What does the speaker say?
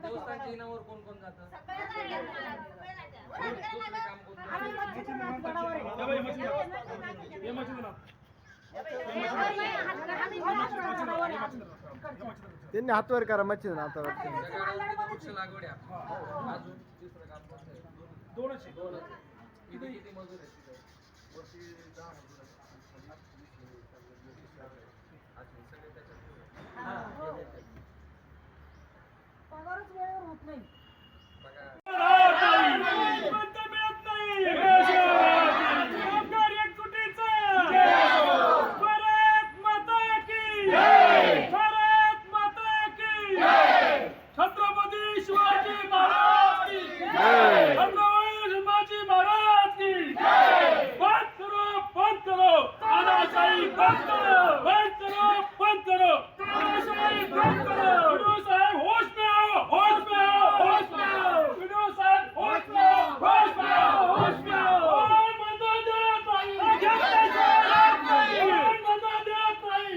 देवस्थानच्या इनावर कोण कोण जातं? त्यांनी हातवर करा मच्छी हातावर वृक्ष लागवड आहे. अजून तिसरं काम कोणतं आहे? दोनच किती किती मजूर आहेत तिथे? वरती 10 मजूर आहेत. सगळे त्याच्यात पगारच वेळेवर होत नाही. बघा छत्रपती शिवाजी महाराज की जय. छत्रपती शिवाजी महाराज की जय. बंद करो तानाशाही, बंद करो तानाशाही, बंद करो. विनोद साहब होश में आओ, होश में आओ, होश में आओ. विनोद साहब होश में आओ, होश में आओ, होश में आओ. कोण म्हणतो देत नाही, कोण म्हणतो देत नाही,